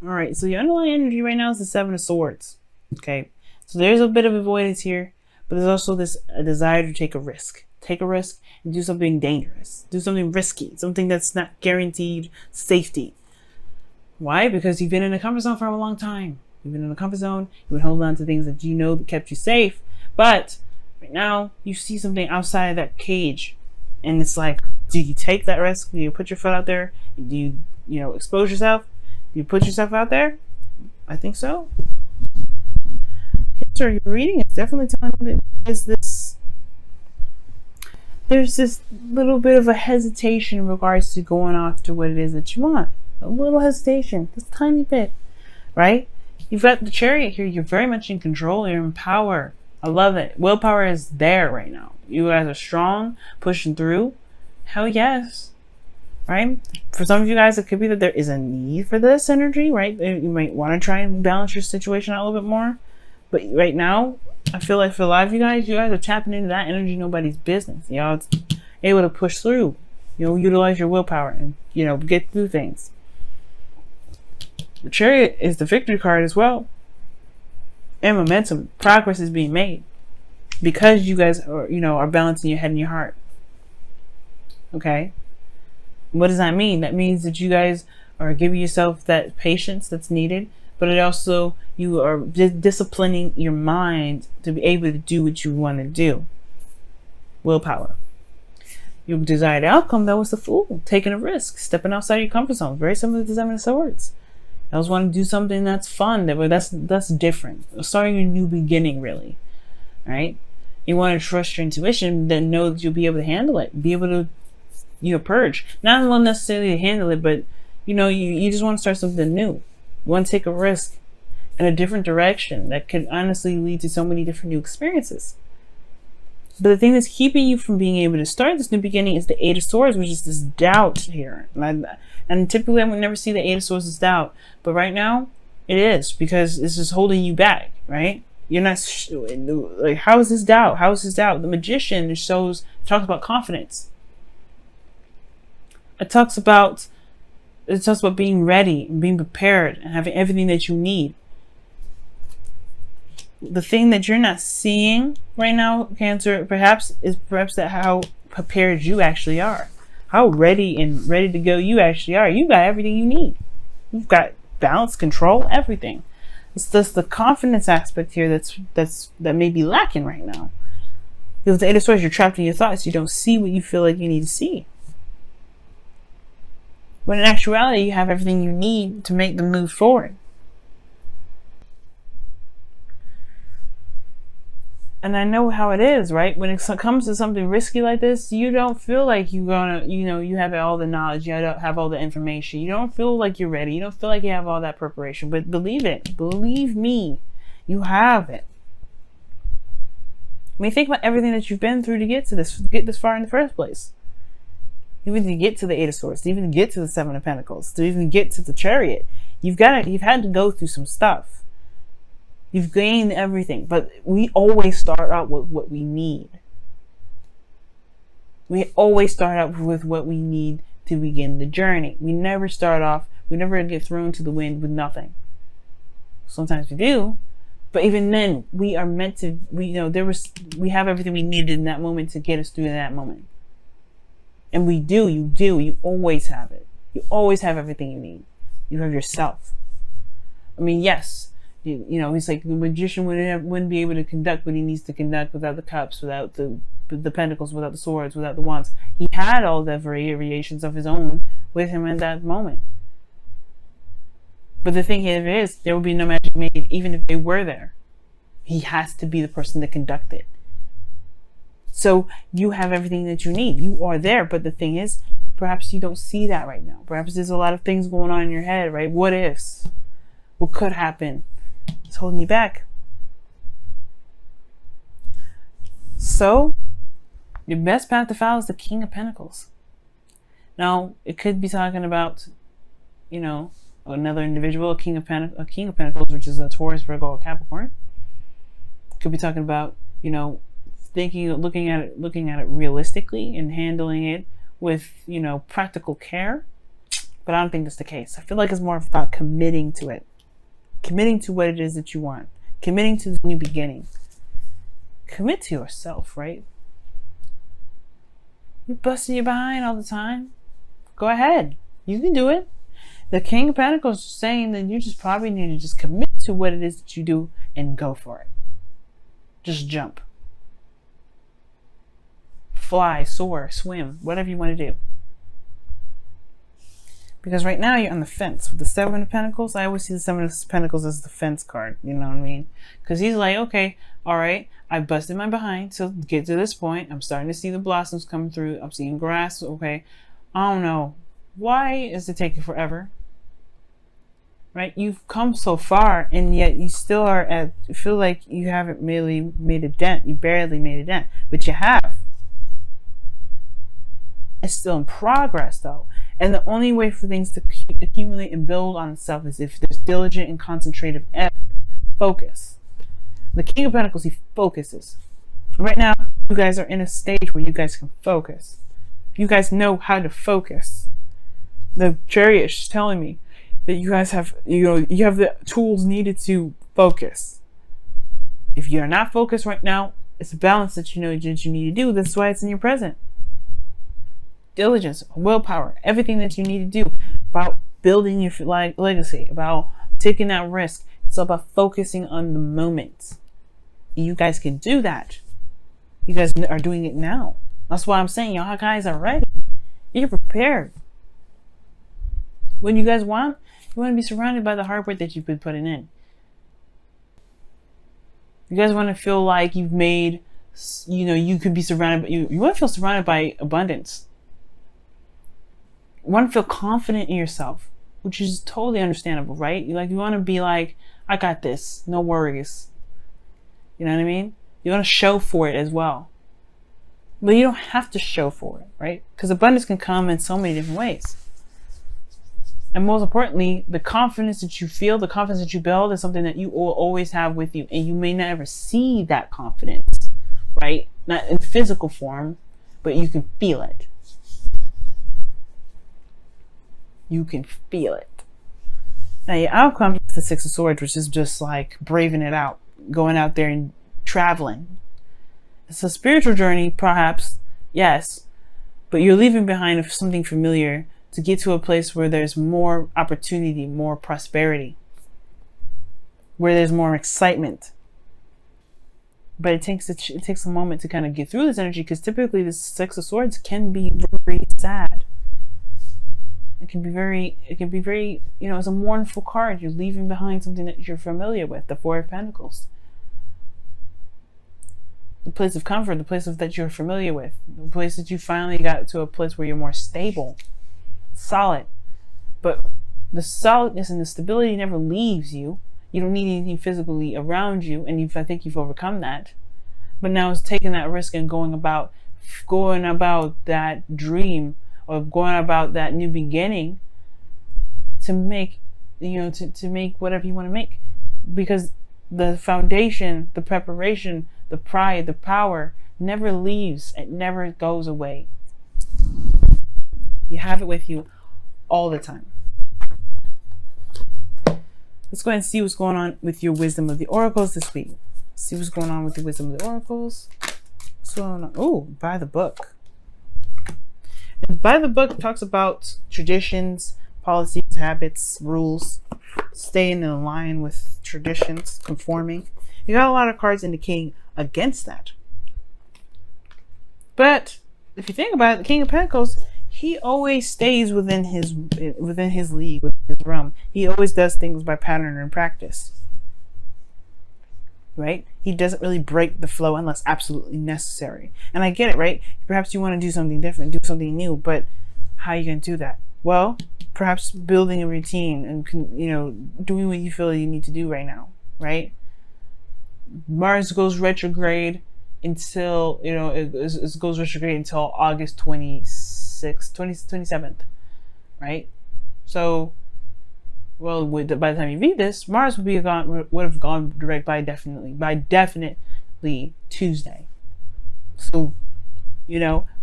All right, so your underlying energy right now is the Seven of Swords. Okay, so there's a bit of avoidance here, but there's also this desire to take a risk. Take a risk and do something dangerous. Do something risky, something that's not guaranteed safety. Why? Because you've been in a comfort zone for a long time. You've been in a comfort zone. You've been holding on to things that you know that kept you safe. But right now, you see something outside of that cage. And it's like, do you take that risk? Do you put your foot out there? Do you, expose yourself? Do you put yourself out there? I think so. Sir, your reading is definitely telling me that there's this little bit of a hesitation in regards to going after what it is that you want. A little hesitation, just a tiny bit, right? You've got the Chariot here. You're very much in control. You're in power. I love it. Willpower is there right now. You guys are strong, pushing through. Hell yes, right? For some of you guys, it could be that there is a need for this energy, right? You might want to try and balance your situation out a little bit more. But right now, I feel like for a lot of you guys are tapping into that energy, nobody's business. Y'all able to push through, utilize your willpower and, get through things. The Chariot is the victory card as well. And momentum. Progress is being made. Because you guys are balancing your head and your heart. Okay? What does that mean? That means that you guys are giving yourself that patience that's needed. But it also, you are disciplining your mind to be able to do what you want to do. Willpower. Your desired outcome, that was the Fool. Taking a risk. Stepping outside your comfort zone. Very similar to the Seven of Swords. I was wanting to do something that's fun, that's different. Starting a new beginning, really. Right? You want to trust your intuition, then know that you'll be able to handle it. Be able to, purge. Not necessarily to handle it, but, you just want to start something new. You want to take a risk in a different direction that could honestly lead to so many different new experiences. But the thing that's keeping you from being able to start this new beginning is the Eight of Swords, which is this doubt here. And typically I would never see the Eight of Swords as doubt. But right now, it is, because this is holding you back, right? You're not, like, how is this doubt? How is this doubt? The Magician talks about confidence. It talks about being ready and being prepared and having everything that you need. The thing that you're not seeing right now, Cancer, perhaps that how prepared you actually are. How ready to go you actually are. You got everything you need. You've got balance, control, everything. It's just the confidence aspect here that may be lacking right now. Because the Eight of Swords, you're trapped in your thoughts. You don't see what you feel like you need to see. But in actuality, you have everything you need to make the move forward. And I know how it is, right? When it comes to something risky like this, you don't feel like you're gonna, you have all the knowledge, you don't have all the information. You don't feel like you're ready. You don't feel like you have all that preparation. But believe it. Believe me. You have it. I mean, think about everything that you've been through to get this far in the first place. Even to get to the Eight of Swords, to even get to the Seven of Pentacles, to even get to the Chariot, you've had to go through some stuff. You've gained everything, but we always start out with what we need. We always start out with what we need to begin the journey. We never get thrown to the wind with nothing. Sometimes we do, but even then, we are meant to, we have everything we needed in that moment to get us through that moment. And you always have it. You always have everything you need. You have yourself. I mean, yes, it's like the Magician wouldn't be able to conduct what he needs to conduct without the cups, without the pentacles, without the swords, without the wands. He had all the variations of his own with him in that moment. But the thing here is, there will be no magic made even if they were there. He has to be the person to conduct it. So you have everything that you need. You are there. But the thing is, perhaps you don't see that right now. Perhaps there's a lot of things going on in your head, right? What ifs? What could happen? It's holding you back. So your best path to follow is the King of Pentacles. Now, it could be talking about, another individual, a King of Pentacles, which is a Taurus, Virgo, or Capricorn. Could be talking about, looking at it realistically and handling it with, practical care. But I don't think that's the case. I feel like it's more about committing to it. Committing to what it is that you want. Committing to the new beginning. Commit to yourself, right? You're busting your behind all the time. Go ahead. You can do it. The King of Pentacles is saying that you just probably need to just commit to what it is that you do and go for it. Just jump. Fly, soar, swim, whatever you want to do. Because right now you're on the fence with the Seven of Pentacles. I always see the Seven of Pentacles as the fence card. You know what I mean? Because he's like, okay, all right, I busted my behind to get to this point. I'm starting to see the blossoms come through. I'm seeing grass. Okay, I don't know. Why is it taking forever? Right? You've come so far, and yet you still are at, you feel like you haven't really made a dent. You barely made a dent, but you have. It's still in progress, though. And the only way for things to accumulate and build on itself is if there's diligent and concentrative effort, focus. The King of Pentacles, he focuses. Right now, you guys are in a stage where you guys can focus. You guys know how to focus. The Chariot is telling me that you guys have, you have the tools needed to focus. If you're not focused right now, it's a balance that you know that you need to do. That's why it's in your present. Diligence, willpower, everything that you need to do about building your legacy, about taking that risk. It's all about focusing on the moment. You guys can do that. You guys are doing it now. That's why I'm saying y'all guys are ready. You're prepared. What you guys want? You want to be surrounded by the hard work that you've been putting in. You guys want to feel like you've made, you could be surrounded, you want to feel surrounded by abundance. You want to feel confident in yourself, which is totally understandable, right? You want to be like, I got this, no worries. You know what I mean? You want to show for it as well. But you don't have to show for it, right? Because abundance can come in so many different ways. And most importantly, the confidence that you feel, the confidence that you build is something that you will always have with you. And you may not ever see that confidence, right? Not in physical form, but you can feel it. You can feel it. Now your outcome is the Six of Swords, which is just like braving it out, going out there and traveling. It's a spiritual journey, perhaps, yes, but you're leaving behind something familiar to get to a place where there's more opportunity, more prosperity, where there's more excitement. But it takes a moment to kind of get through this energy, because typically the Six of Swords can be very sad. It can be very, it's a mournful card. You're leaving behind something that you're familiar with, the Four of Pentacles. The place of comfort, the place that you're familiar with, the place that you finally got to a place where you're more stable, solid. But the solidness and the stability never leaves you. You don't need anything physically around you, and I think you've overcome that. But now it's taking that risk and going about that dream, or going about that new beginning to make, to make whatever you want to make. Because the foundation, the preparation, the pride, the power never leaves. It never goes away. You have it with you all the time. Let's go ahead and see what's going on with your wisdom of the oracles this week. See what's going on with the wisdom of the oracles. What's going on? Oh, by the book. And by the book talks about traditions, policies, habits, rules, staying in line with traditions, conforming. You got a lot of cards indicating against that. But if you think about it, the King of Pentacles, he always stays within his league, within his realm. He always does things by pattern and practice. Right? He doesn't really break the flow unless absolutely necessary. And I get it, right? Perhaps you want to do something different, do something new, but how are you going to do that? Well, perhaps building a routine and, doing what you feel you need to do right now, right? Mars goes retrograde until, it goes retrograde until August 27th, right? So, well, by the time you read this, Mars would have gone direct by definitely Tuesday. So,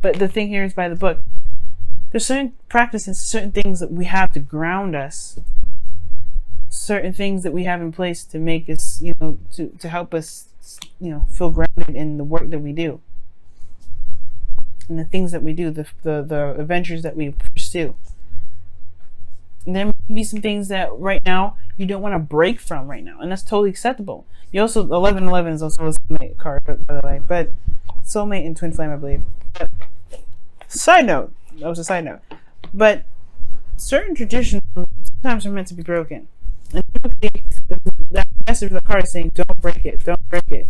but the thing here is by the book, There's certain practices, certain things that we have to ground us, certain things that we have in place to make us, to help us, feel grounded in the work that we do and the things that we do, the adventures that we pursue. And there may be some things that right now you don't want to break from right now, and that's totally acceptable. You also 1111 is also a soulmate card, by the way, but soulmate and twin flame, I believe. But, side note, that was a side note. But certain traditions sometimes are meant to be broken, and typically that message of the card is saying, "Don't break it, don't break it."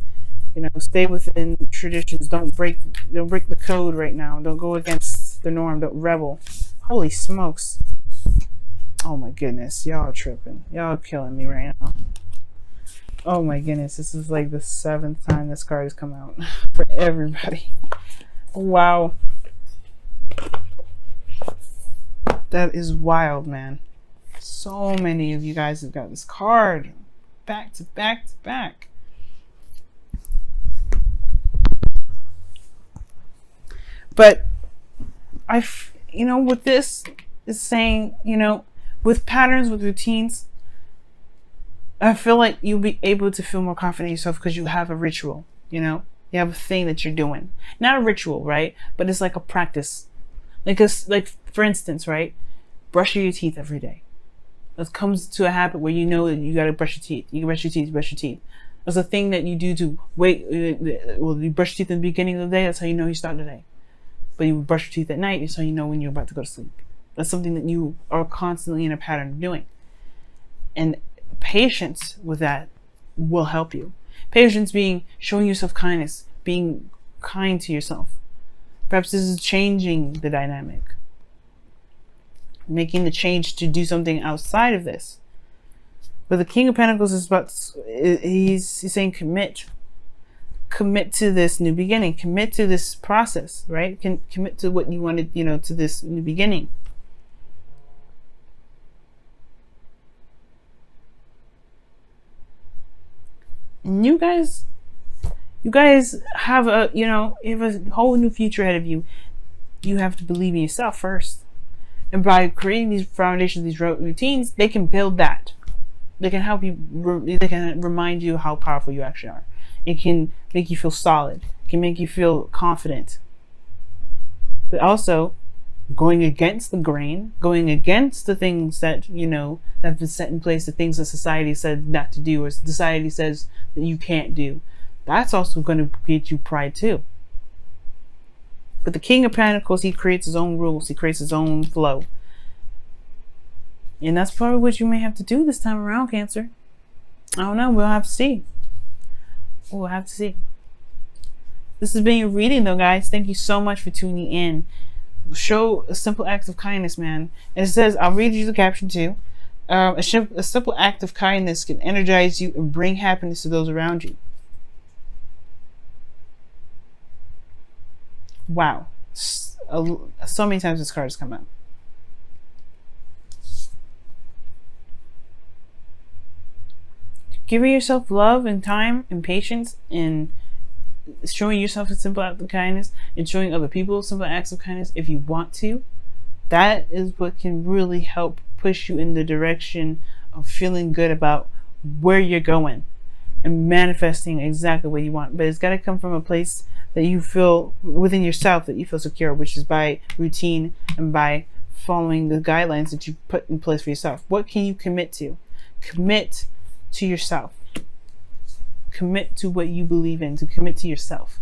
Stay within traditions. Don't break the code right now. Don't go against the norm. Don't rebel. Holy smokes! Oh my goodness, y'all are tripping. Y'all are killing me right now. Oh my goodness, this is like the 7th time this card has come out for everybody. Wow. That is wild, man. So many of you guys have got this card back to back to back. But what this is saying, with patterns, with routines, I feel like you'll be able to feel more confident in yourself because you have a ritual, you have a thing that you're doing. Not a ritual, right? But it's like a practice. Like for instance, right? Brushing your teeth every day. It comes to a habit where you know that you got to brush your teeth. You brush your teeth, brush your teeth. It's a thing that you do to wait. Well, you brush your teeth in the beginning of the day. That's how you know you start the day. But you brush your teeth at night. That's how you know when you're about to go to sleep. That's something that you are constantly in a pattern of doing. And patience with that will help you. Patience being showing yourself kindness, being kind to yourself. Perhaps this is changing the dynamic, making the change to do something outside of this. But the King of Pentacles is he's saying commit to this new beginning, commit to this process, right? Commit to what you wanted, to this new beginning. And you guys have you have a whole new future ahead of you. You have to believe in yourself first. And by creating these foundations, these routines, they can build that. They can help you, they can remind you how powerful you actually are. It can make you feel solid. It can make you feel confident. But also, going against the grain, going against the things that, have been set in place, the things that society said not to do, or society says that you can't do. That's also going to get you pride too. But the King of Pentacles, he creates his own rules. He creates his own flow. And that's probably what you may have to do this time around, Cancer. I don't know. We'll have to see. We'll have to see. This has been your reading, though, guys. Thank you so much for tuning in. Show a simple act of kindness, man. And it says, I'll read you the caption too. A simple act of kindness can energize you and bring happiness to those around you. Wow. So many times this card has come out. Giving yourself love and time and patience and showing yourself a simple act of kindness and showing other people simple acts of kindness if you want to, that is what can really help push you in the direction of feeling good about where you're going and manifesting exactly what you want. But it's got to come from a place that you feel within yourself, that you feel secure, which is by routine and by following the guidelines that you put in place for yourself. What can you commit to? Commit to yourself. Commit to what you believe in, to commit to yourself.